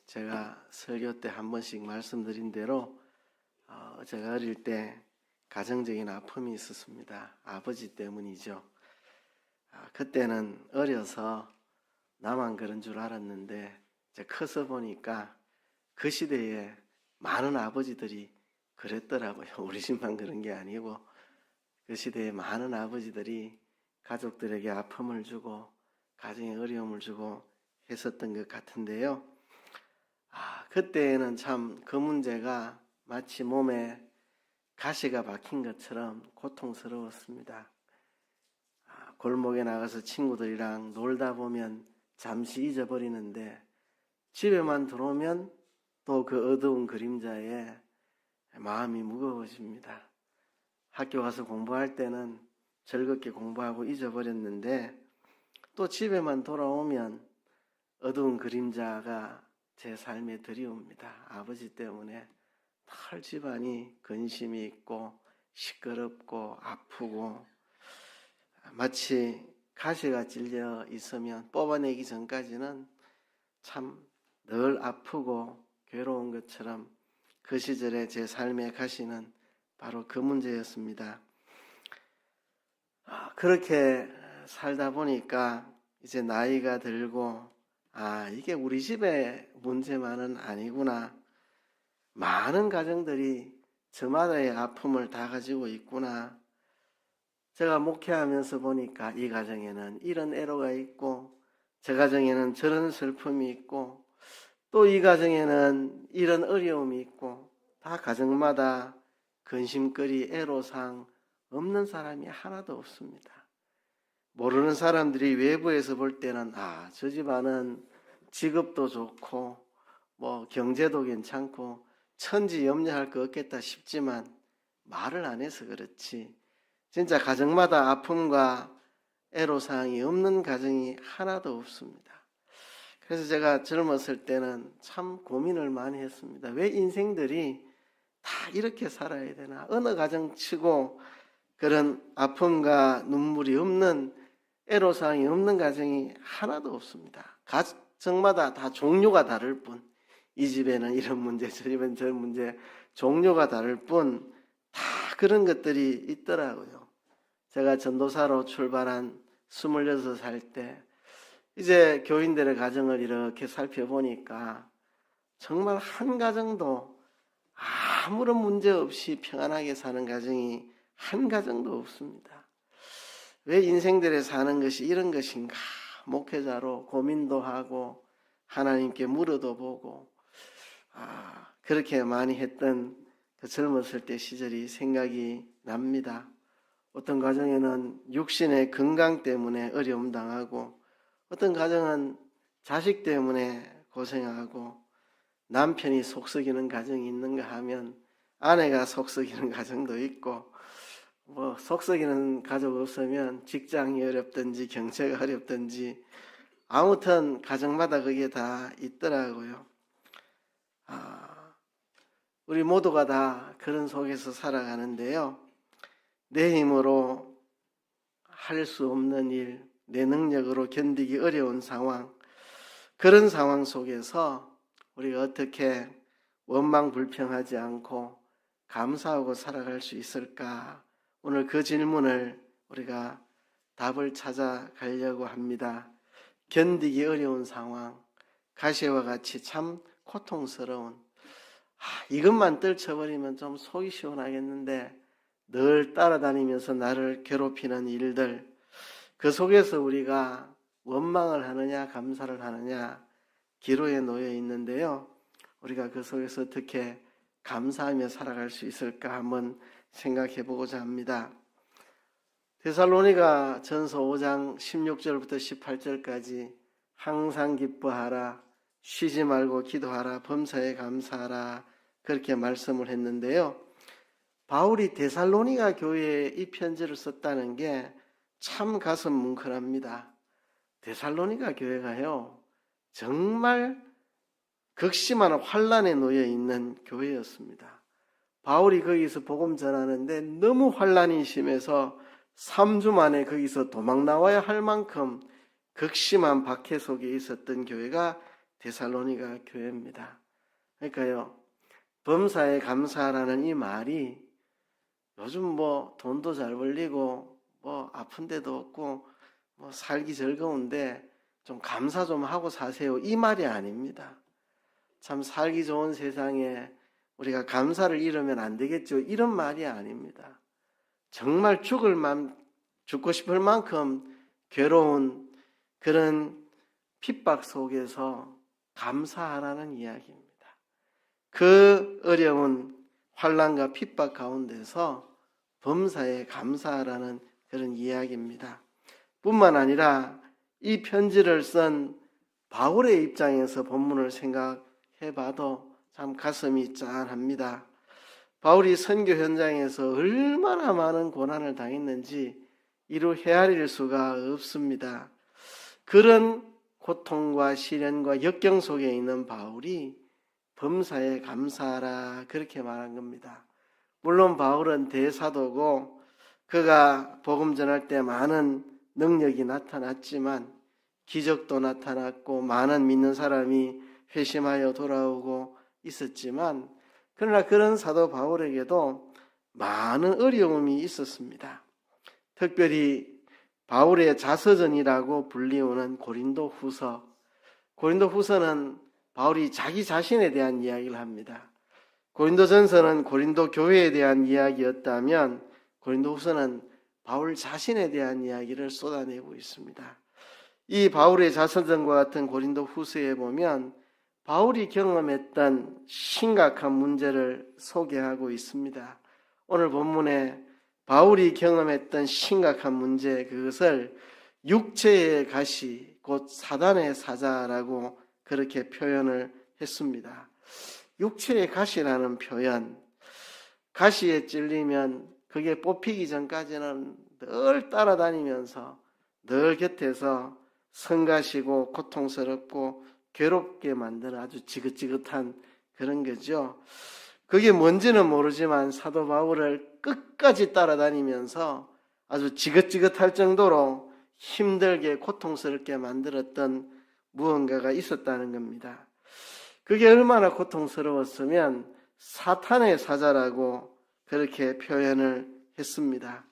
제가 설교 때 한 번씩 말씀드린 대로 제가 어릴 때 가정적인 아픔이 있었습니다. 아버지 때문이죠. 그때는 어려서 나만 그런 줄 알았는데 이제 커서 보니까 그 시대에 많은 아버지들이 그랬더라고요. 우리 집만 그런 게 아니고 그 시대에 많은 아버지들이 가족들에게 아픔을 주고 가정에 어려움을 주고 했었던 것 같은데요. 그때는 참 그 문제가 마치 몸에 가시가 박힌 것처럼 고통스러웠습니다. 골목에 나가서 친구들이랑 놀다 보면 잠시 잊어버리는데 집에만 들어오면 또 그 어두운 그림자에 마음이 무거워집니다. 학교 가서 공부할 때는 즐겁게 공부하고 잊어버렸는데 또 집에만 돌아오면 어두운 그림자가 제 삶에 들이옵니다. 아버지 때문에 털 집안이 근심이 있고 시끄럽고 아프고 마치 가시가 찔려 있으면 뽑아내기 전까지는 참 늘 아프고 괴로운 것처럼 그 시절에 제 삶의 가시는 바로 그 문제였습니다. 그렇게 살다 보니까 이제 나이가 들고 이게 우리 집의 문제만은 아니구나. 많은 가정들이 저마다의 아픔을 다 가지고 있구나. 제가 목회하면서 보니까 이 가정에는 이런 애로가 있고 저 가정에는 저런 슬픔이 있고 또 이 가정에는 이런 어려움이 있고 다 가정마다 근심거리, 애로사항 없는 사람이 하나도 없습니다. 모르는 사람들이 외부에서 볼 때는 저 집안은 직업도 좋고 뭐 경제도 괜찮고 천지 염려할 거 없겠다 싶지만 말을 안 해서 그렇지 진짜 가정마다 아픔과 애로사항이 없는 가정이 하나도 없습니다. 그래서 제가 젊었을 때는 참 고민을 많이 했습니다. 왜 인생들이 다 이렇게 살아야 되나? 어느 가정치고 그런 아픔과 눈물이 없는 애로사항이 없는 가정이 하나도 없습니다. 가정마다 다 종류가 다를 뿐, 이 집에는 이런 문제, 저 집에는 저런 문제, 종류가 다를 뿐 다 그런 것들이 있더라고요. 제가 전도사로 출발한 26살 때 이제 교인들의 가정을 이렇게 살펴보니까 정말 한 가정도 아무런 문제 없이 평안하게 사는 가정이 한 가정도 없습니다. 왜 인생들에 사는 것이 이런 것인가? 목회자로 고민도 하고 하나님께 물어도 보고 그렇게 많이 했던 그 젊었을 때 시절이 생각이 납니다. 어떤 가정에는 육신의 건강 때문에 어려움 당하고 어떤 가정은 자식 때문에 고생하고 남편이 속썩이는 가정이 있는가 하면 아내가 속썩이는 가정도 있고 뭐 속썩이는 가족 없으면 직장이 어렵든지 경제가 어렵든지 아무튼 가정마다 그게 다 있더라고요. 우리 모두가 다 그런 속에서 살아가는데요. 내 힘으로 할 수 없는 일, 내 능력으로 견디기 어려운 상황, 그런 상황 속에서 우리가 어떻게 원망불평하지 않고 감사하고 살아갈 수 있을까? 오늘 그 질문을 우리가 답을 찾아가려고 합니다. 견디기 어려운 상황, 가시와 같이 참 고통스러운 이것만 떨쳐버리면 좀 속이 시원하겠는데 늘 따라다니면서 나를 괴롭히는 일들, 그 속에서 우리가 원망을 하느냐 감사를 하느냐 기로에 놓여 있는데요. 우리가 그 속에서 어떻게 감사하며 살아갈 수 있을까 한번 생각해 보고자 합니다. 데살로니가 전서 5장 16절부터 18절까지 항상 기뻐하라, 쉬지 말고 기도하라, 범사에 감사하라 그렇게 말씀을 했는데요. 바울이 데살로니가 교회에 이 편지를 썼다는 게 참 가슴 뭉클합니다. 데살로니가 교회가요 정말 극심한 환란에 놓여 있는 교회였습니다. 바울이 거기서 복음 전하는데 너무 환란이 심해서 3주 만에 거기서 도망 나와야 할 만큼 극심한 박해 속에 있었던 교회가 데살로니가 교회입니다. 그러니까요, 범사에 감사하라는 이 말이 요즘 뭐 돈도 잘 벌리고 뭐 아픈 데도 없고 뭐 살기 즐거운데 좀 감사 좀 하고 사세요, 이 말이 아닙니다. 참 살기 좋은 세상에 우리가 감사를 잃으면 안 되겠죠, 이런 말이 아닙니다. 정말 죽고 싶을 만큼 괴로운 그런 핍박 속에서 감사하라는 이야기입니다. 그 어려운 환난과 핍박 가운데서 범사에 감사하라는 그런 이야기입니다. 뿐만 아니라 이 편지를 쓴 바울의 입장에서 본문을 생각해 봐도 참 가슴이 짠합니다. 바울이 선교 현장에서 얼마나 많은 고난을 당했는지 이루 헤아릴 수가 없습니다. 그런 고통과 시련과 역경 속에 있는 바울이 범사에 감사하라 그렇게 말한 겁니다. 물론 바울은 대사도고 그가 복음 전할 때 많은 능력이 나타났지만, 기적도 나타났고 많은 믿는 사람이 회심하여 돌아오고 있었지만, 그러나 그런 사도 바울에게도 많은 어려움이 있었습니다. 특별히 바울의 자서전이라고 불리우는 고린도후서는 바울이 자기 자신에 대한 이야기를 합니다. 고린도전서는 고린도 교회에 대한 이야기였다면 고린도후서는 바울 자신에 대한 이야기를 쏟아내고 있습니다. 이 바울의 자서전과 같은 고린도후서에 보면 바울이 경험했던 심각한 문제를 소개하고 있습니다. 오늘 본문에 바울이 경험했던 심각한 문제, 그것을 육체의 가시, 곧 사단의 사자라고 그렇게 표현을 했습니다. 육체의 가시라는 표현, 가시에 찔리면 그게 뽑히기 전까지는 늘 따라다니면서 늘 곁에서 성가시고 고통스럽고 괴롭게 만드는 아주 지긋지긋한 그런 거죠. 그게 뭔지는 모르지만 사도 바울을 끝까지 따라다니면서 아주 지긋지긋할 정도로 힘들게 고통스럽게 만들었던 무언가가 있었다는 겁니다. 그게 얼마나 고통스러웠으면 사탄의 사자라고 그렇게 표현을 했습니다.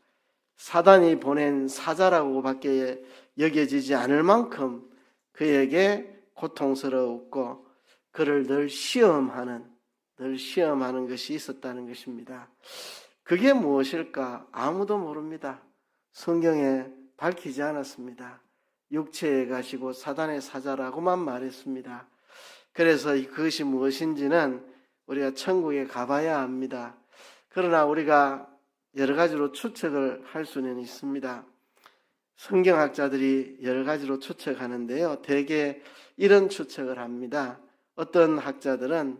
사단이 보낸 사자라고밖에 여겨지지 않을 만큼 그에게 고통스러웠고 그를 늘 시험하는 것이 있었다는 것입니다. 그게 무엇일까? 아무도 모릅니다. 성경에 밝히지 않았습니다. 육체에 가시고 사단의 사자라고만 말했습니다. 그래서 그것이 무엇인지는 우리가 천국에 가봐야 합니다. 그러나 우리가 여러 가지로 추측을 할 수는 있습니다. 성경학자들이 여러 가지로 추측하는데요, 대개 이런 추측을 합니다. 어떤 학자들은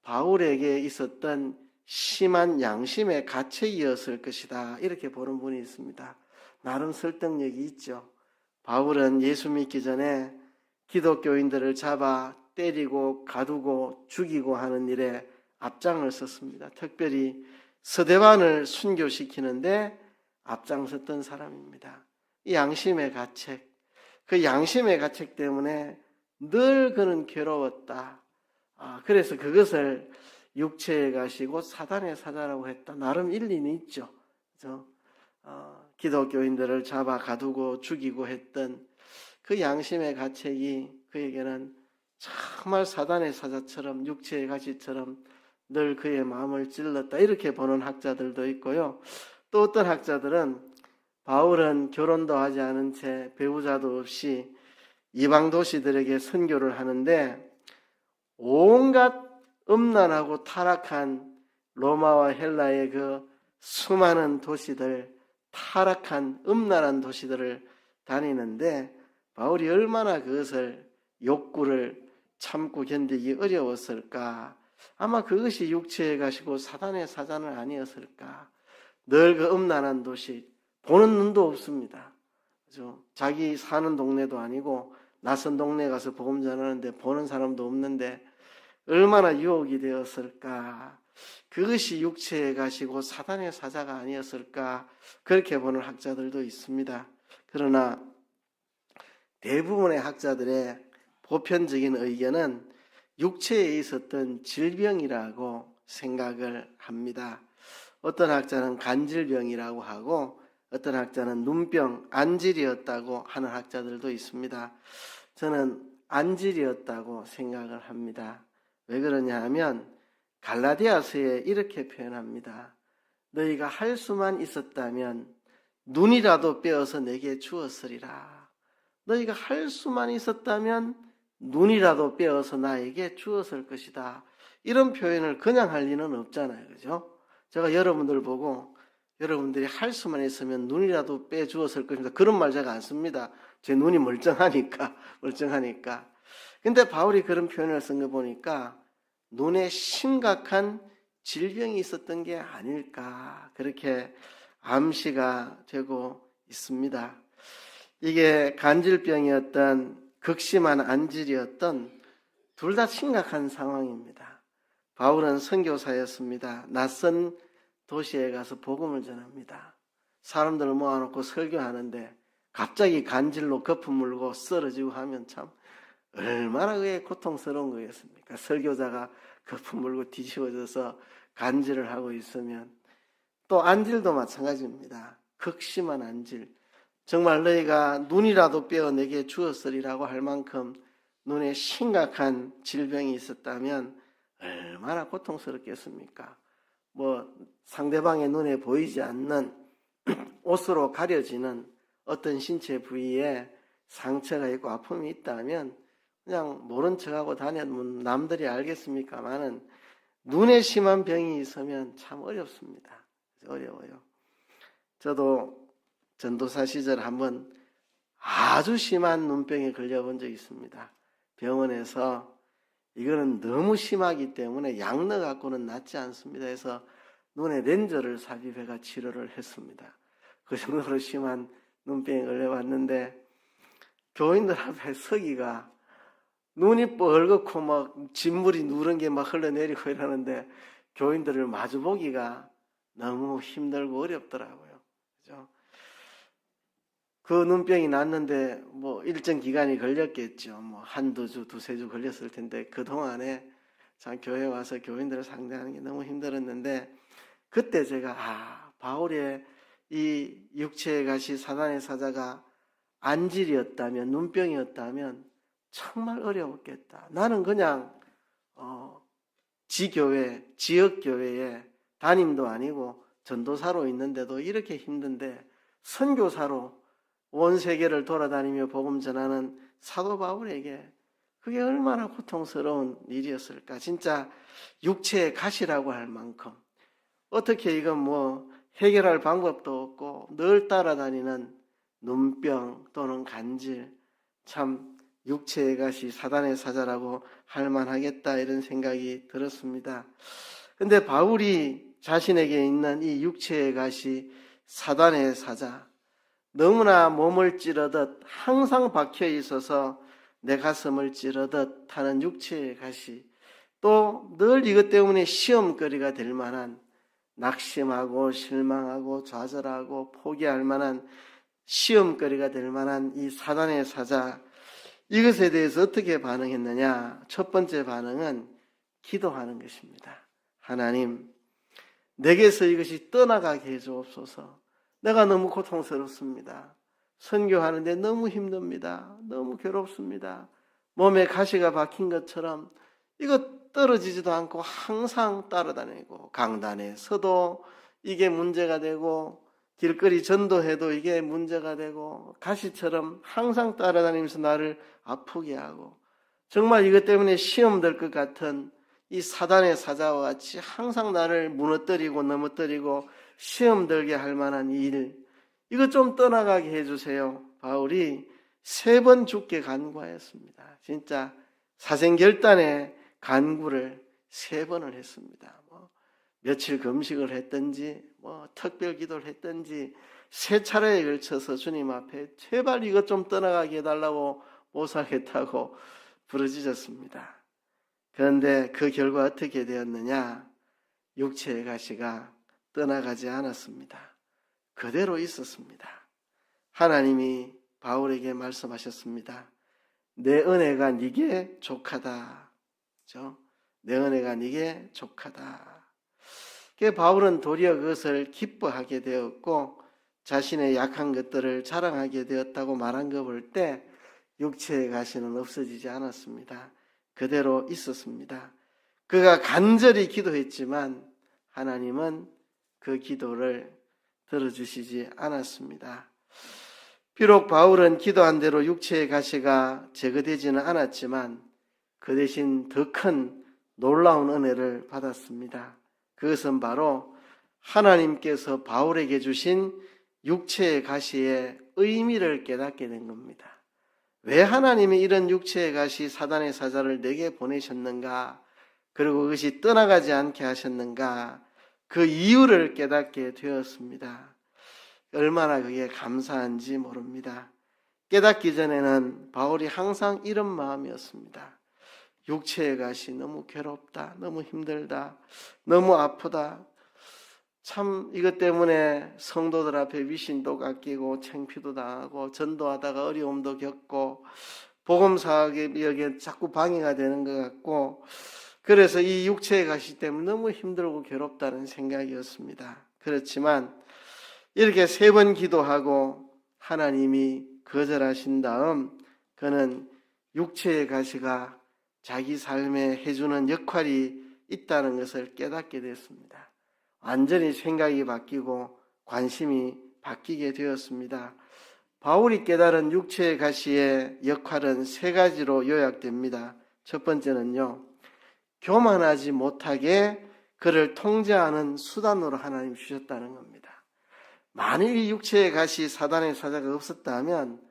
바울에게 있었던 심한 양심의 가책이었을 것이다, 이렇게 보는 분이 있습니다. 나름 설득력이 있죠. 바울은 예수 믿기 전에 기독교인들을 잡아 때리고 가두고 죽이고 하는 일에 앞장을 섰습니다. 특별히 스데반을 순교시키는데 앞장섰던 사람입니다. 이 양심의 가책, 그 양심의 가책 때문에 늘 그는 괴로웠다. 그래서 그것을 육체에 가시고 사단의 사자라고 했다. 나름 일리는 있죠. 그렇죠? 기독교인들을 잡아 가두고 죽이고 했던 그 양심의 가책이 그에게는 정말 사단의 사자처럼, 육체의 가시처럼 늘 그의 마음을 찔렀다, 이렇게 보는 학자들도 있고요. 또 어떤 학자들은 바울은 결혼도 하지 않은 채 배우자도 없이 이방 도시들에게 선교를 하는데 온갖 음란하고 타락한 로마와 헬라의 그 수많은 도시들, 타락한 음란한 도시들을 다니는데 바울이 얼마나 그것을, 욕구를 참고 견디기 어려웠을까. 아마 그것이 육체에 가시고 사단의 사자는 아니었을까. 늘 그 음란한 도시, 보는 눈도 없습니다. 그죠? 자기 사는 동네도 아니고 낯선 동네 가서 복음 전하는데 보는 사람도 없는데 얼마나 유혹이 되었을까. 그것이 육체에 가시고 사단의 사자가 아니었을까, 그렇게 보는 학자들도 있습니다. 그러나 대부분의 학자들의 보편적인 의견은 육체에 있었던 질병이라고 생각을 합니다. 어떤 학자는 간질병이라고 하고 어떤 학자는 눈병, 안질이었다고 하는 학자들도 있습니다. 저는 안질이었다고 생각을 합니다. 왜 그러냐 하면 갈라디아서에 이렇게 표현합니다. 너희가 할 수만 있었다면 눈이라도 빼어서 내게 주었으리라. 너희가 할 수만 있었다면 눈이라도 빼어서 나에게 주었을 것이다. 이런 표현을 그냥 할 리는 없잖아요. 그죠? 제가 여러분들 보고 여러분들이 할 수만 있으면 눈이라도 빼주었을 것입니다. 그런 말 제가 안 씁니다. 제 눈이 멀쩡하니까. 근데 바울이 그런 표현을 쓴 거 보니까 눈에 심각한 질병이 있었던 게 아닐까. 그렇게 암시가 되고 있습니다. 이게 간질병이었던 극심한 안질이었던 둘 다 심각한 상황입니다. 바울은 선교사였습니다. 낯선 도시에 가서 복음을 전합니다. 사람들을 모아놓고 설교하는데 갑자기 간질로 거품 물고 쓰러지고 하면 참 얼마나 그게 고통스러운 거겠습니까? 설교자가 거품 물고 뒤집어져서 간질을 하고 있으면 또 안질도 마찬가지입니다. 극심한 안질. 정말 너희가 눈이라도 빼어 내게 주었으리라고 할 만큼 눈에 심각한 질병이 있었다면 얼마나 고통스럽겠습니까? 상대방의 눈에 보이지 않는 옷으로 가려지는 어떤 신체 부위에 상처가 있고 아픔이 있다면 그냥 모른 척하고 다니면 남들이 알겠습니까마는 눈에 심한 병이 있으면 참 어렵습니다. 어려워요. 저도 전도사 시절 한번 아주 심한 눈병에 걸려본 적이 있습니다. 병원에서 이거는 너무 심하기 때문에 약 넣어갖고는 낫지 않습니다. 해서 눈에 렌즈를 삽입해가 치료를 했습니다. 그 정도로 심한 눈병에 걸려봤는데 교인들 앞에 서기가 눈이 뻘겋고 막 진물이 누런 게 막 흘러내리고 이러는데 교인들을 마주보기가 너무 힘들고 어렵더라고요. 그죠? 그 눈병이 났는데 일정 기간이 걸렸겠죠. 한두 주, 두세 주 걸렸을 텐데 그동안에 참 교회 와서 교인들을 상대하는 게 너무 힘들었는데 그때 제가 바울의 이 육체의 가시 사단의 사자가 안질이었다면 눈병이었다면 정말 어려웠겠다. 나는 그냥 지교회, 지역교회에 담임도 아니고 전도사로 있는데도 이렇게 힘든데 선교사로 온 세계를 돌아다니며 복음 전하는 사도 바울에게 그게 얼마나 고통스러운 일이었을까. 진짜 육체의 가시라고 할 만큼 어떻게 이건 해결할 방법도 없고 늘 따라다니는 눈병 또는 간질, 참 육체의 가시 사단의 사자라고 할 만하겠다 이런 생각이 들었습니다. 근데 바울이 자신에게 있는 이 육체의 가시 사단의 사자, 너무나 몸을 찌르듯 항상 박혀 있어서 내 가슴을 찌르듯 하는 육체의 가시, 또 늘 이것 때문에 시험거리가 될 만한 낙심하고 실망하고 좌절하고 포기할 만한 시험거리가 될 만한 이 사단의 사자, 이것에 대해서 어떻게 반응했느냐? 첫 번째 반응은 기도하는 것입니다. 하나님, 내게서 이것이 떠나가게 해주옵소서. 내가 너무 고통스럽습니다. 선교하는데 너무 힘듭니다. 너무 괴롭습니다. 몸에 가시가 박힌 것처럼 이거 떨어지지도 않고 항상 따라다니고 강단에 서도 이게 문제가 되고 길거리 전도해도 이게 문제가 되고 가시처럼 항상 따라다니면서 나를 아프게 하고 정말 이것 때문에 시험 될 것 같은 이 사단의 사자와 같이 항상 나를 무너뜨리고 넘어뜨리고 시험 들게 할 만한 일, 이거 좀 떠나가게 해주세요. 바울이 3번 주께 간구하였습니다. 진짜 사생결단의 간구를 3번을 했습니다. 며칠 금식을 했든지 특별 기도를 했든지 3차례에 걸쳐서 주님 앞에 제발 이것 좀 떠나가게 해달라고 못 살겠다고 부르짖었습니다. 그런데 그 결과 어떻게 되었느냐? 육체의 가시가 떠나가지 않았습니다. 그대로 있었습니다. 하나님이 바울에게 말씀하셨습니다. 내 은혜가 네게 족하다. 그렇죠? 내 은혜가 네게 족하다. 바울은 도리어 그것을 기뻐하게 되었고 자신의 약한 것들을 자랑하게 되었다고 말한 거 볼 때 육체의 가시는 없어지지 않았습니다. 그대로 있었습니다. 그가 간절히 기도했지만 하나님은 그 기도를 들어주시지 않았습니다. 비록 바울은 기도한 대로 육체의 가시가 제거되지는 않았지만 그 대신 더 큰 놀라운 은혜를 받았습니다. 그것은 바로 하나님께서 바울에게 주신 육체의 가시의 의미를 깨닫게 된 겁니다. 왜 하나님이 이런 육체의 가시 사단의 사자를 내게 보내셨는가? 그리고 그것이 떠나가지 않게 하셨는가? 그 이유를 깨닫게 되었습니다. 얼마나 그게 감사한지 모릅니다. 깨닫기 전에는 바울이 항상 이런 마음이었습니다. 육체의 가시 너무 괴롭다, 너무 힘들다, 너무 아프다. 참 이것 때문에 성도들 앞에 위신도 깎이고 창피도 당하고 전도하다가 어려움도 겪고 복음 사역이 여기에 자꾸 방해가 되는 것 같고, 그래서 이 육체의 가시 때문에 너무 힘들고 괴롭다는 생각이었습니다. 그렇지만 이렇게 3번 기도하고 하나님이 거절하신 다음 그는 육체의 가시가 자기 삶에 해주는 역할이 있다는 것을 깨닫게 됐습니다. 완전히 생각이 바뀌고 관심이 바뀌게 되었습니다. 바울이 깨달은 육체의 가시의 역할은 3가지로 요약됩니다. 첫 번째는요, 교만하지 못하게 그를 통제하는 수단으로 하나님 주셨다는 겁니다. 만일 이 육체의 가시 사단의 사자가 없었다면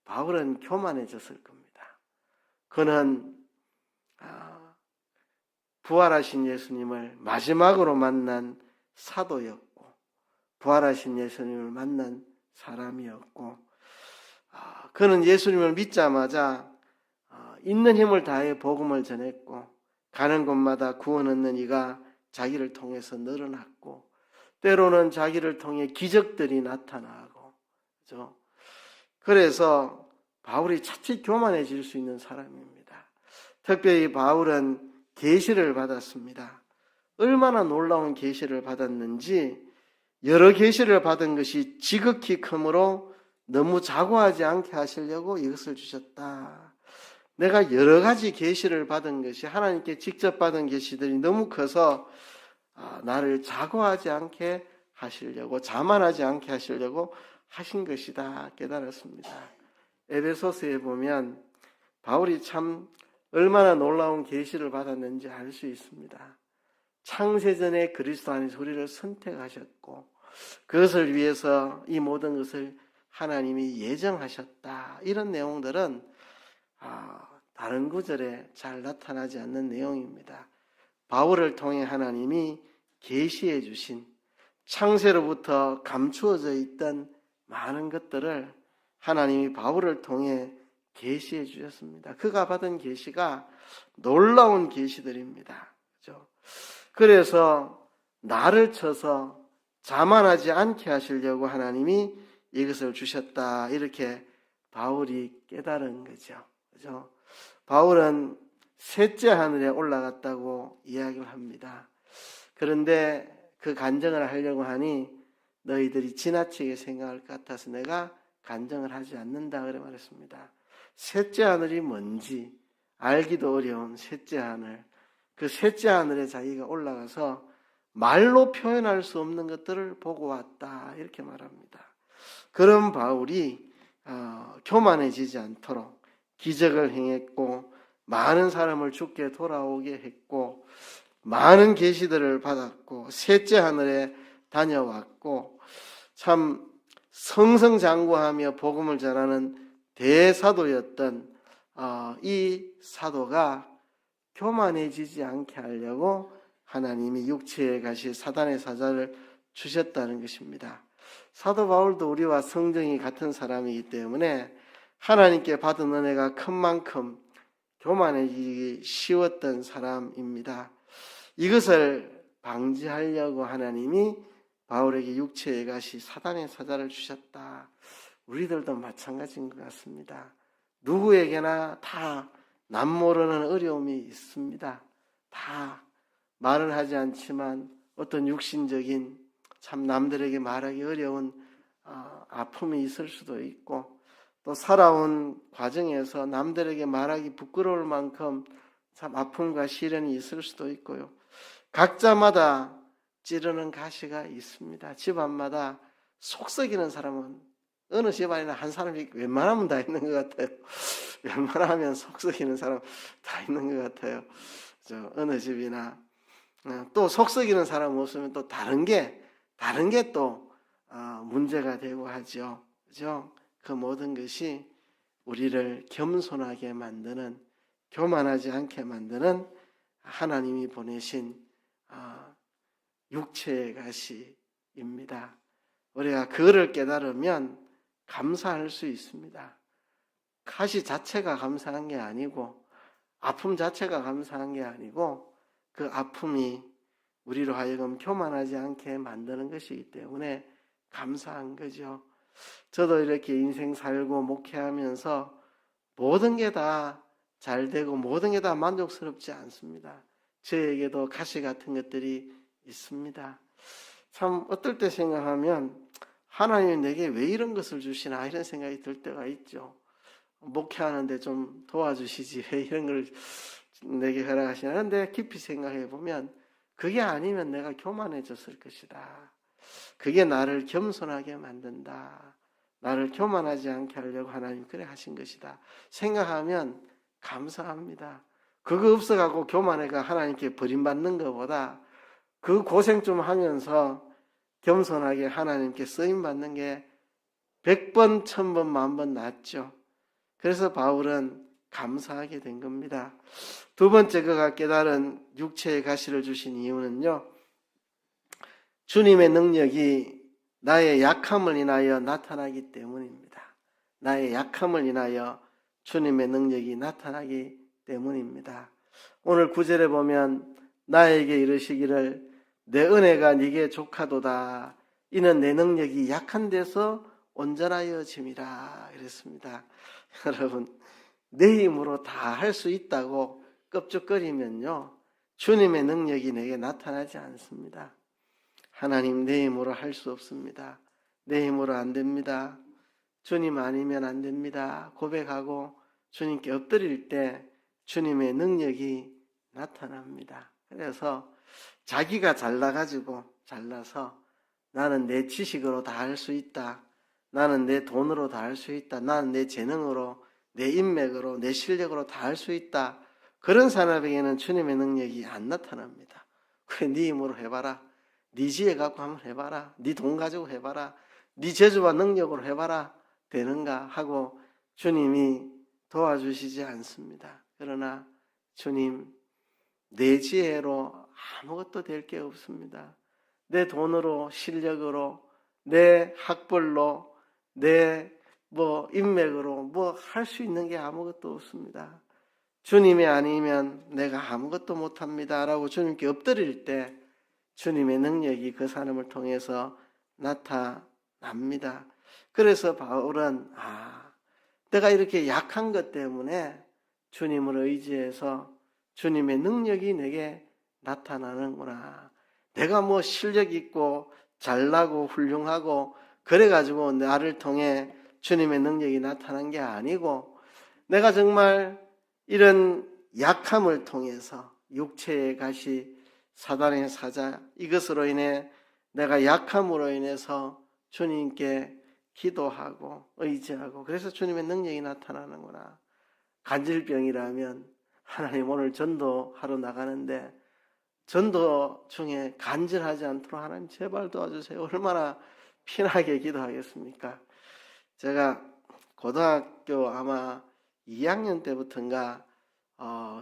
바울은 교만해졌을 겁니다. 그는 부활하신 예수님을 마지막으로 만난 사도였고 부활하신 예수님을 만난 사람이었고, 그는 예수님을 믿자마자 있는 힘을 다해 복음을 전했고 가는 곳마다 구원 얻는 이가 자기를 통해서 늘어났고 때로는 자기를 통해 기적들이 나타나고, 그렇죠? 그래서 바울이 차츰 교만해질 수 있는 사람입니다. 특별히 바울은 계시를 받았습니다. 얼마나 놀라운 계시를 받았는지, 여러 계시를 받은 것이 지극히 크므로 너무 자고하지 않게 하시려고 이것을 주셨다. 내가 여러 가지 계시를 받은 것이, 하나님께 직접 받은 계시들이 너무 커서 나를 자고하지 않게 하시려고, 자만하지 않게 하시려고 하신 것이다 깨달았습니다. 에베소서에 보면 바울이 참 얼마나 놀라운 계시를 받았는지 알 수 있습니다. 창세전에 그리스도 안에서 우리를 선택하셨고 그것을 위해서 이 모든 것을 하나님이 예정하셨다. 이런 내용들은 다른 구절에 잘 나타나지 않는 내용입니다. 바울을 통해 하나님이 계시해 주신, 창세로부터 감추어져 있던 많은 것들을 하나님이 바울을 통해 계시해 주셨습니다. 그가 받은 계시가 놀라운 계시들입니다. 그렇죠? 그래서 나를 쳐서 자만하지 않게 하시려고 하나님이 이것을 주셨다. 이렇게 바울이 깨달은 거죠. 그렇죠? 바울은 셋째 하늘에 올라갔다고 이야기를 합니다. 그런데 그 간증을 하려고 하니 너희들이 지나치게 생각할 것 같아서 내가 간증을 하지 않는다 그래 말했습니다. 셋째 하늘이 뭔지 알기도 어려운 셋째 하늘, 그 셋째 하늘에 자기가 올라가서 말로 표현할 수 없는 것들을 보고 왔다 이렇게 말합니다. 그런 바울이 교만해지지 않도록 기적을 행했고 많은 사람을 죽게 돌아오게 했고 많은 계시들을 받았고 셋째 하늘에 다녀왔고 참 성성장구하며 복음을 전하는 대사도였던 이 사도가 교만해지지 않게 하려고 하나님이 육체에 가시 사단의 사자를 주셨다는 것입니다. 사도 바울도 우리와 성정이 같은 사람이기 때문에 하나님께 받은 은혜가 큰 만큼 교만해지기 쉬웠던 사람입니다. 이것을 방지하려고 하나님이 바울에게 육체의 가시 사단의 사자를 주셨다. 우리들도 마찬가지인 것 같습니다. 누구에게나 다 남모르는 어려움이 있습니다. 다 말은 하지 않지만 어떤 육신적인 참 남들에게 말하기 어려운 아픔이 있을 수도 있고, 또 살아온 과정에서 남들에게 말하기 부끄러울 만큼 참 아픔과 시련이 있을 수도 있고요. 각자마다 찌르는 가시가 있습니다. 집안마다 속썩이는 사람은 어느 집안이나 한 사람이 웬만하면 다 있는 것 같아요. 웬만하면 속썩이는 사람 다 있는 것 같아요. 어느 집이나. 또 속썩이는 사람 없으면 또 다른 게 또 문제가 되고 하죠. 그죠? 그 모든 것이 우리를 겸손하게 만드는, 교만하지 않게 만드는 하나님이 보내신 육체의 가시입니다. 우리가 그거를 깨달으면 감사할 수 있습니다. 가시 자체가 감사한 게 아니고, 아픔 자체가 감사한 게 아니고, 그 아픔이 우리로 하여금 교만하지 않게 만드는 것이기 때문에 감사한 거죠. 저도 이렇게 인생 살고 목회하면서 모든 게 다 잘 되고 모든 게 다 만족스럽지 않습니다. 저에게도 가시 같은 것들이 있습니다. 참 어떨 때 생각하면 하나님이 내게 왜 이런 것을 주시나 이런 생각이 들 때가 있죠. 목회하는데 좀 도와주시지 왜 이런 걸 내게 허락하시나. 그런데 깊이 생각해 보면 그게 아니면 내가 교만해졌을 것이다. 그게 나를 겸손하게 만든다. 나를 교만하지 않게 하려고 하나님 그래 하신 것이다. 생각하면 감사합니다. 그거 없어가고 교만해가 하나님께 버림받는 것보다 그 고생 좀 하면서 겸손하게 하나님께 쓰임받는 게 100번, 1000번, 10,000번 낫죠. 그래서 바울은 감사하게 된 겁니다. 두 번째 그가 깨달은 육체의 가시를 주신 이유는요, 주님의 능력이 나의 약함을 인하여 나타나기 때문입니다. 나의 약함을 인하여 주님의 능력이 나타나기 때문입니다. 오늘 9절에 보면 나에게 이르시기를 내 은혜가 네게 족하도다. 이는 내 능력이 약한 데서 온전하여 짐이라 그랬습니다. 여러분, 내 힘으로 다 할 수 있다고 껍죽거리면요, 주님의 능력이 내게 나타나지 않습니다. 하나님, 내 힘으로 할 수 없습니다. 내 힘으로 안 됩니다. 주님 아니면 안 됩니다. 고백하고 주님께 엎드릴 때 주님의 능력이 나타납니다. 그래서 자기가 잘나서 나는 내 지식으로 다 할 수 있다. 나는 내 돈으로 다 할 수 있다. 나는 내 재능으로, 내 인맥으로, 내 실력으로 다 할 수 있다. 그런 사람에게는 주님의 능력이 안 나타납니다. 그래, 네 힘으로 해봐라. 네 지혜 갖고 한번 해봐라. 네 돈 가지고 해봐라. 네 재주와 능력으로 해봐라. 되는가 하고 주님이 도와주시지 않습니다. 그러나 주님, 내 지혜로 아무것도 될 게 없습니다. 내 돈으로, 실력으로, 내 학벌로, 내 인맥으로 할 수 있는 게 아무것도 없습니다. 주님이 아니면 내가 아무것도 못합니다 라고 주님께 엎드릴 때 주님의 능력이 그 사람을 통해서 나타납니다. 그래서 바울은 내가 이렇게 약한 것 때문에 주님을 의지해서 주님의 능력이 내게 나타나는구나. 내가 실력 있고 잘나고 훌륭하고 그래가지고 나를 통해 주님의 능력이 나타난 게 아니고, 내가 정말 이런 약함을 통해서 육체의 가시, 사단의 사자, 이것으로 인해 내가 약함으로 인해서 주님께 기도하고 의지하고 그래서 주님의 능력이 나타나는구나. 간질병이라면 하나님, 오늘 전도하러 나가는데 전도 중에 간질하지 않도록 하나님 제발 도와주세요. 얼마나 피나게 기도하겠습니까? 제가 고등학교 아마 2학년 때부터인가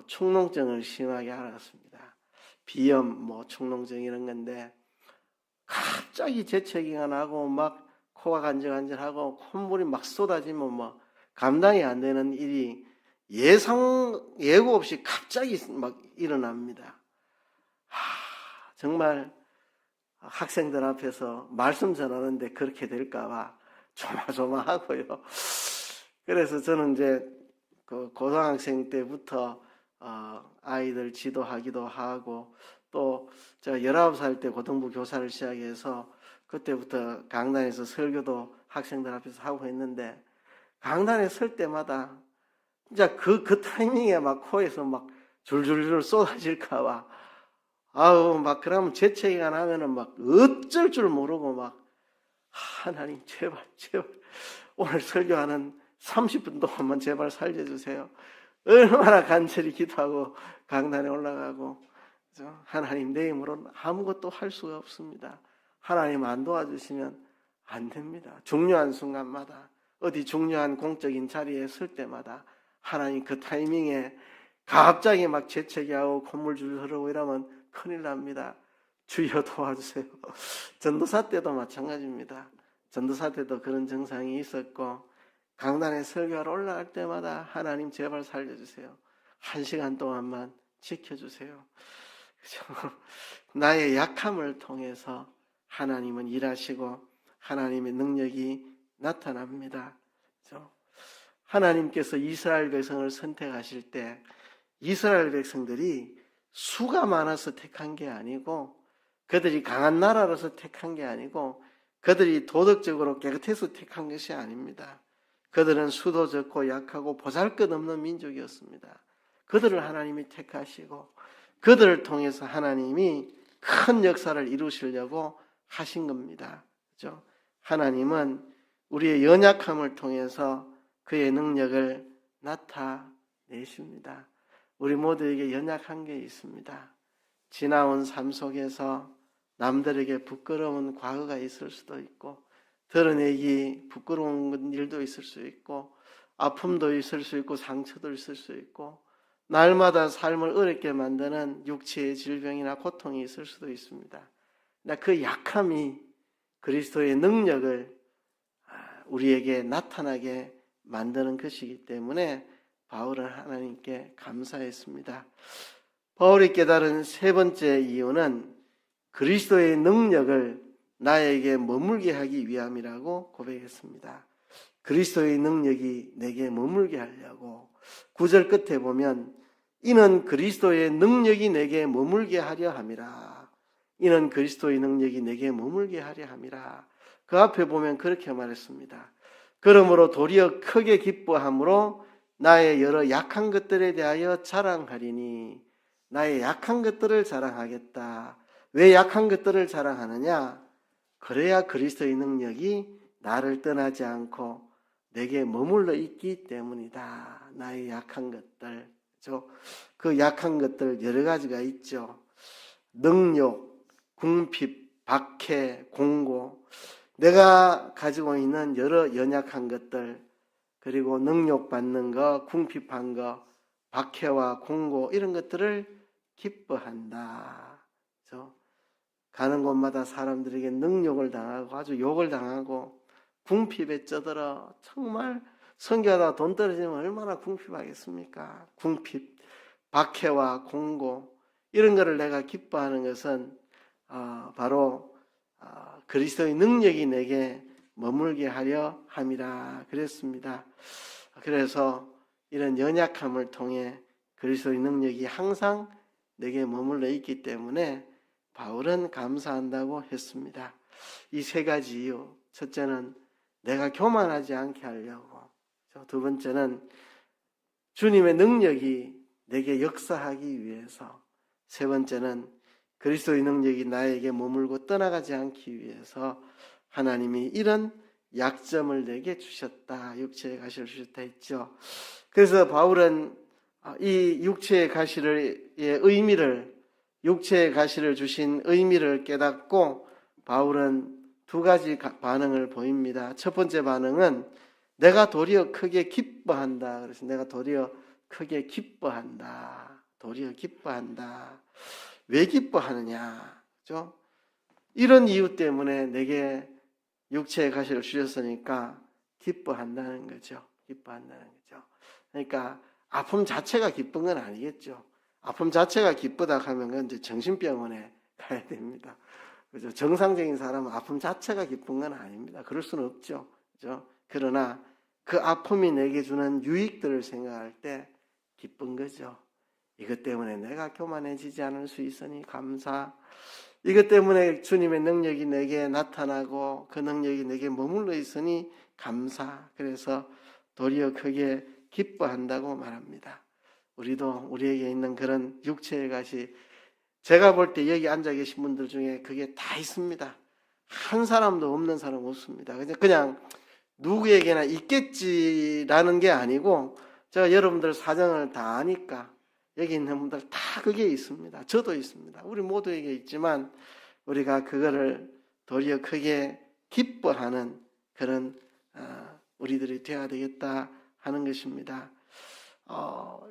축농증을 심하게 앓았습니다. 비염, 축농증 이런 건데 갑자기 재채기가 나고 막 코가 간질간질하고 콧물이 막 쏟아지면 감당이 안 되는 일이 예고 없이 갑자기 막 일어납니다. 정말 학생들 앞에서 말씀 전하는데 그렇게 될까봐 조마조마하고요. 그래서 저는 이제 그 고등학생 때부터 아이들 지도하기도 하고 또 제가 19살 때 고등부 교사를 시작해서 그때부터 강단에서 설교도 학생들 앞에서 하고 했는데 강단에 설 때마다 진짜 그 타이밍에 막 코에서 막 줄줄줄 쏟아질까봐 아우 막 그러면 재채기가 나면은 막 어쩔 줄 모르고 막 하나님 제발 오늘 설교하는 30분 동안만 제발 살려주세요. 얼마나 간절히 기도하고 강단에 올라가고 하나님 내 힘으로는 아무것도 할 수가 없습니다. 하나님 안 도와주시면 안 됩니다. 중요한 순간마다 어디 중요한 공적인 자리에 설 때마다 하나님 그 타이밍에 갑자기 막 재채기하고 콧물줄 흐르고 이러면 큰일 납니다. 주여 도와주세요. 전도사 때도 마찬가지입니다. 전도사 때도 그런 증상이 있었고 강단에 설교하러 올라갈 때마다 하나님 제발 살려주세요. 1시간 동안만 지켜주세요. 그렇죠? 나의 약함을 통해서 하나님은 일하시고 하나님의 능력이 나타납니다. 그렇죠? 하나님께서 이스라엘 백성을 선택하실 때 이스라엘 백성들이 수가 많아서 택한 게 아니고 그들이 강한 나라로서 택한 게 아니고 그들이 도덕적으로 깨끗해서 택한 것이 아닙니다. 그들은 수도 적고 약하고 보잘것없는 민족이었습니다. 그들을 하나님이 택하시고 그들을 통해서 하나님이 큰 역사를 이루시려고 하신 겁니다. 그렇죠? 하나님은 우리의 연약함을 통해서 그의 능력을 나타내십니다. 우리 모두에게 연약한 게 있습니다. 지나온 삶 속에서 남들에게 부끄러운 과거가 있을 수도 있고 드러내기 부끄러운 일도 있을 수 있고 아픔도 있을 수 있고 상처도 있을 수 있고 날마다 삶을 어렵게 만드는 육체의 질병이나 고통이 있을 수도 있습니다. 그 약함이 그리스도의 능력을 우리에게 나타나게 만드는 것이기 때문에 바울은 하나님께 감사했습니다. 바울이 깨달은 세 번째 이유는 그리스도의 능력을 나에게 머물게 하기 위함이라고 고백했습니다. 그리스도의 능력이 내게 머물게 하려고 9절 끝에 보면 이는 그리스도의 능력이 내게 머물게 하려 함이라. 이는 그리스도의 능력이 내게 머물게 하려 함이라. 그 앞에 보면 그렇게 말했습니다. 그러므로 도리어 크게 기뻐함으로 나의 여러 약한 것들에 대하여 자랑하리니 나의 약한 것들을 자랑하겠다. 왜 약한 것들을 자랑하느냐? 그래야 그리스도의 능력이 나를 떠나지 않고 내게 머물러 있기 때문이다. 나의 약한 것들. 그 약한 것들 여러 가지가 있죠. 능욕, 궁핍, 박해, 공고. 내가 가지고 있는 여러 연약한 것들, 그리고 능욕받는 거, 궁핍한 거, 박해와 공고 이런 것들을 기뻐한다. 가는 곳마다 사람들에게 능욕을 당하고 아주 욕을 당하고 궁핍에 쩌들어 정말 선교하다가 돈 떨어지면 얼마나 궁핍하겠습니까? 궁핍, 박해와 공고 이런 거를 내가 기뻐하는 것은 바로 그리스도의 능력이 내게 머물게 하려 함이라 그랬습니다. 그래서 이런 연약함을 통해 그리스도의 능력이 항상 내게 머물러 있기 때문에 바울은 감사한다고 했습니다. 이 세 가지 이유. 첫째는 내가 교만하지 않게 하려고. 두 번째는 주님의 능력이 내게 역사하기 위해서. 세 번째는 그리스도의 능력이 나에게 머물고 떠나가지 않기 위해서 하나님이 이런 약점을 내게 주셨다. 육체의 가시를 주셨다 했죠. 그래서 바울은 이 육체의 가시의 의미를 육체의 가시를 주신 의미를 깨닫고 바울은 두 가지 반응을 보입니다. 첫 번째 반응은 내가 도리어 크게 기뻐한다. 그래서 내가 도리어 크게 기뻐한다. 도리어 기뻐한다. 왜 기뻐하느냐? 그죠? 이런 이유 때문에 내게 육체의 가시를 주셨으니까 기뻐한다는 거죠. 기뻐한다는 거죠. 그러니까 아픔 자체가 기쁜 건 아니겠죠. 아픔 자체가 기쁘다 하면 그건 이제 정신병원에 가야 됩니다. 그죠? 정상적인 사람은 아픔 자체가 기쁜 건 아닙니다. 그럴 수는 없죠. 그죠? 그러나 그 아픔이 내게 주는 유익들을 생각할 때 기쁜 거죠. 이것 때문에 내가 교만해지지 않을 수 있으니 감사. 이것 때문에 주님의 능력이 내게 나타나고 그 능력이 내게 머물러 있으니 감사. 그래서 도리어 크게 기뻐한다고 말합니다. 우리도 우리에게 있는 그런 육체의 가시, 제가 볼 때 여기 앉아 계신 분들 중에 그게 다 있습니다. 한 사람도 없는 사람 없습니다. 그냥 누구에게나 있겠지라는 게 아니고, 제가 여러분들 사정을 다 아니까 여기 있는 분들 다 그게 있습니다. 저도 있습니다. 우리 모두에게 있지만 우리가 그거를 도리어 크게 기뻐하는 그런 우리들이 되어야 되겠다 하는 것입니다.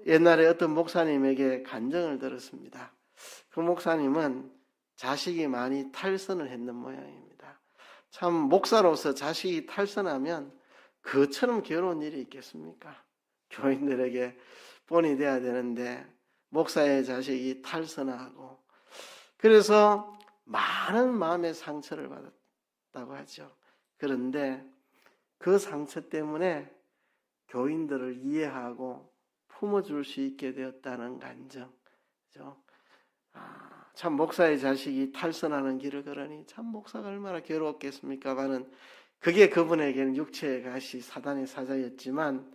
옛날에 어떤 목사님에게 간증을 들었습니다. 그 목사님은 자식이 많이 탈선을 했는 모양입니다. 참 목사로서 자식이 탈선하면 그처럼 괴로운 일이 있겠습니까? 교인들에게 본이 돼야 되는데 목사의 자식이 탈선하고, 그래서 많은 마음의 상처를 받았다고 하죠. 그런데 그 상처 때문에 교인들을 이해하고 품어줄 수 있게 되었다는 간증. 참 목사의 자식이 탈선하는 길을 걸으니 참 목사가 얼마나 괴로웠겠습니까마는, 그게 그분에게는 육체의 가시, 사단의 사자였지만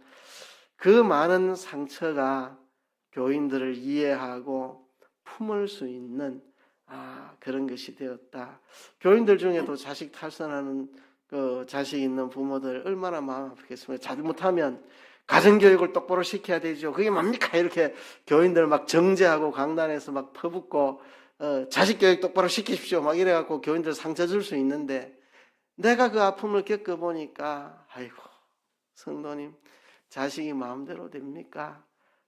그 많은 상처가 교인들을 이해하고 품을 수 있는 그런 것이 되었다. 교인들 중에도 자식 탈선하는 그 자식 있는 부모들 얼마나 마음 아프겠습니까? 잘못하면 가정교육을 똑바로 시켜야 되죠. 그게 뭡니까? 이렇게 교인들 막 정죄하고 강단에서 막 퍼붓고 자식 교육 똑바로 시키십시오 막 이래갖고 교인들 상처 줄 수 있는데, 내가 그 아픔을 겪어보니까 아이고 성도님, 자식이 마음대로 됩니까?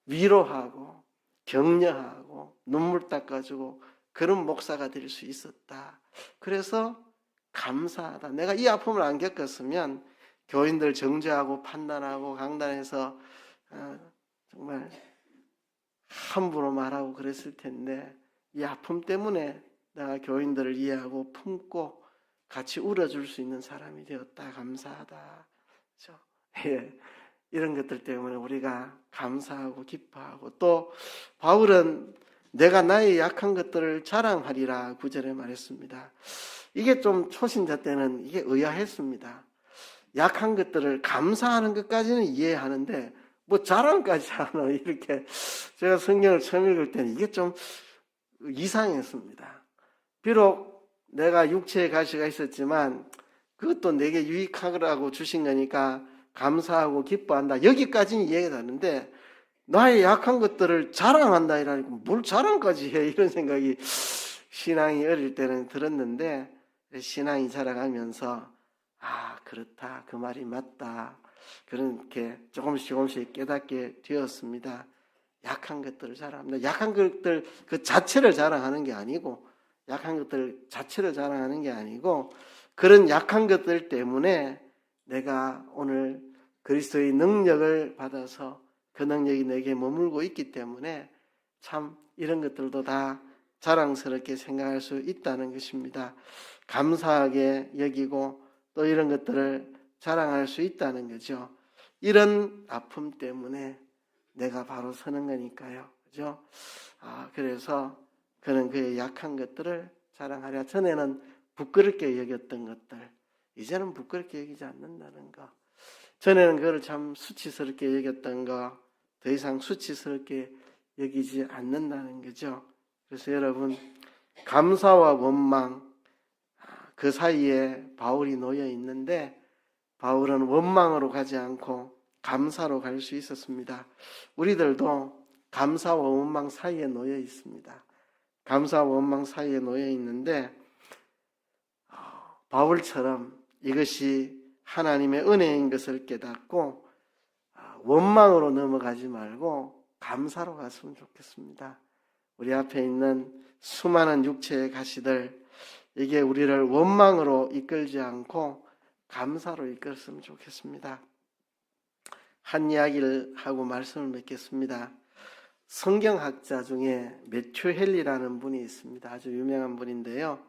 위로하고 격려하고 눈물 닦아주고 그런 목사가 될 수 있었다. 그래서 감사하다. 내가 이 아픔을 안 겪었으면 교인들 정죄하고 판단하고 강단에서 정말 함부로 말하고 그랬을 텐데, 이 아픔 때문에 내가 교인들을 이해하고 품고 같이 울어줄 수 있는 사람이 되었다. 감사하다. 그렇죠? 예. 이런 것들 때문에 우리가 감사하고 기뻐하고, 또 바울은 내가 나의 약한 것들을 자랑하리라 9절에 말했습니다. 이게 좀 초신자 때는 이게 의아했습니다. 약한 것들을 감사하는 것까지는 이해하는데 뭐 자랑까지 하나, 이렇게 제가 성경을 처음 읽을 때는 이게 좀 이상했습니다. 비록 내가 육체의 가시가 있었지만 그것도 내게 유익하라고 주신 거니까 감사하고 기뻐한다, 여기까지는 이해가 되는데 나의 약한 것들을 자랑한다 이라니까 뭘 자랑까지 해, 이런 생각이 신앙이 어릴 때는 들었는데, 신앙이 자라가면서 그렇다, 그 말이 맞다, 그렇게 조금씩 깨닫게 되었습니다. 약한 것들을 자랑합니다. 약한 것들 그 자체를 자랑하는 게 아니고, 그런 약한 것들 때문에 내가 오늘 그리스도의 능력을 받아서 그 능력이 내게 머물고 있기 때문에 참 이런 것들도 다 자랑스럽게 생각할 수 있다는 것입니다. 감사하게 여기고 또 이런 것들을 자랑할 수 있다는 거죠. 이런 아픔 때문에 내가 바로 서는 거니까요. 그죠? 그래서 그는 그의 약한 것들을 자랑하랴. 전에는 부끄럽게 여겼던 것들, 이제는 부끄럽게 여기지 않는다는 거. 전에는 그걸 참 수치스럽게 여겼던 거, 더 이상 수치스럽게 여기지 않는다는 거죠. 그래서 여러분, 감사와 원망, 그 사이에 바울이 놓여 있는데 바울은 원망으로 가지 않고 감사로 갈 수 있었습니다. 우리들도 감사와 원망 사이에 놓여 있습니다. 감사와 원망 사이에 놓여 있는데 바울처럼 이것이 하나님의 은혜인 것을 깨닫고 원망으로 넘어가지 말고 감사로 갔으면 좋겠습니다. 우리 앞에 있는 수많은 육체의 가시들, 이게 우리를 원망으로 이끌지 않고 감사로 이끌었으면 좋겠습니다. 한 이야기를 하고 말씀을 맺겠습니다. 성경학자 중에 매튜 헨리라는 분이 있습니다. 아주 유명한 분인데요.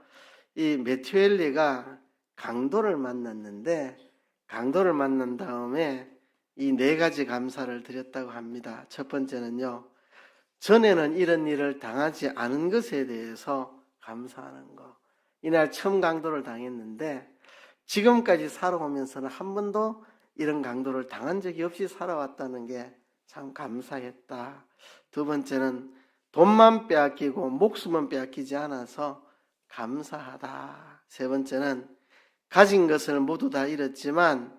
이 매튜 헨리가 강도를 만났는데, 강도를 만난 다음에 이 네 가지 감사를 드렸다고 합니다. 첫 번째는요, 전에는 이런 일을 당하지 않은 것에 대해서 감사하는 것. 이날 처음 강도를 당했는데 지금까지 살아오면서는 한 번도 이런 강도를 당한 적이 없이 살아왔다는 게 참 감사했다. 두 번째는 돈만 빼앗기고 목숨은 빼앗기지 않아서 감사하다. 세 번째는 가진 것을 모두 다 잃었지만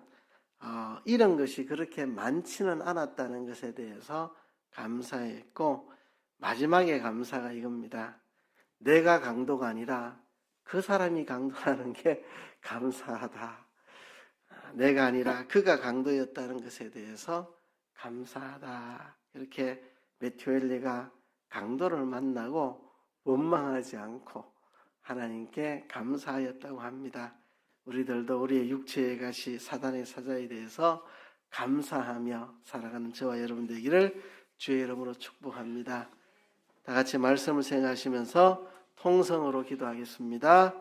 잃은 것이 그렇게 많지는 않았다는 것에 대해서 감사했고, 마지막에 감사가 이겁니다. 내가 강도가 아니라 그 사람이 강도라는 게 감사하다. 내가 아니라 그가 강도였다는 것에 대해서 감사하다. 이렇게 메투엘레가 강도를 만나고 원망하지 않고 하나님께 감사하였다고 합니다. 우리들도 우리의 육체의 가시 사단의 사자에 대해서 감사하며 살아가는 저와 여러분 되기를 주의 이름으로 축복합니다. 다 같이 말씀을 생각하시면서 통성으로 기도하겠습니다.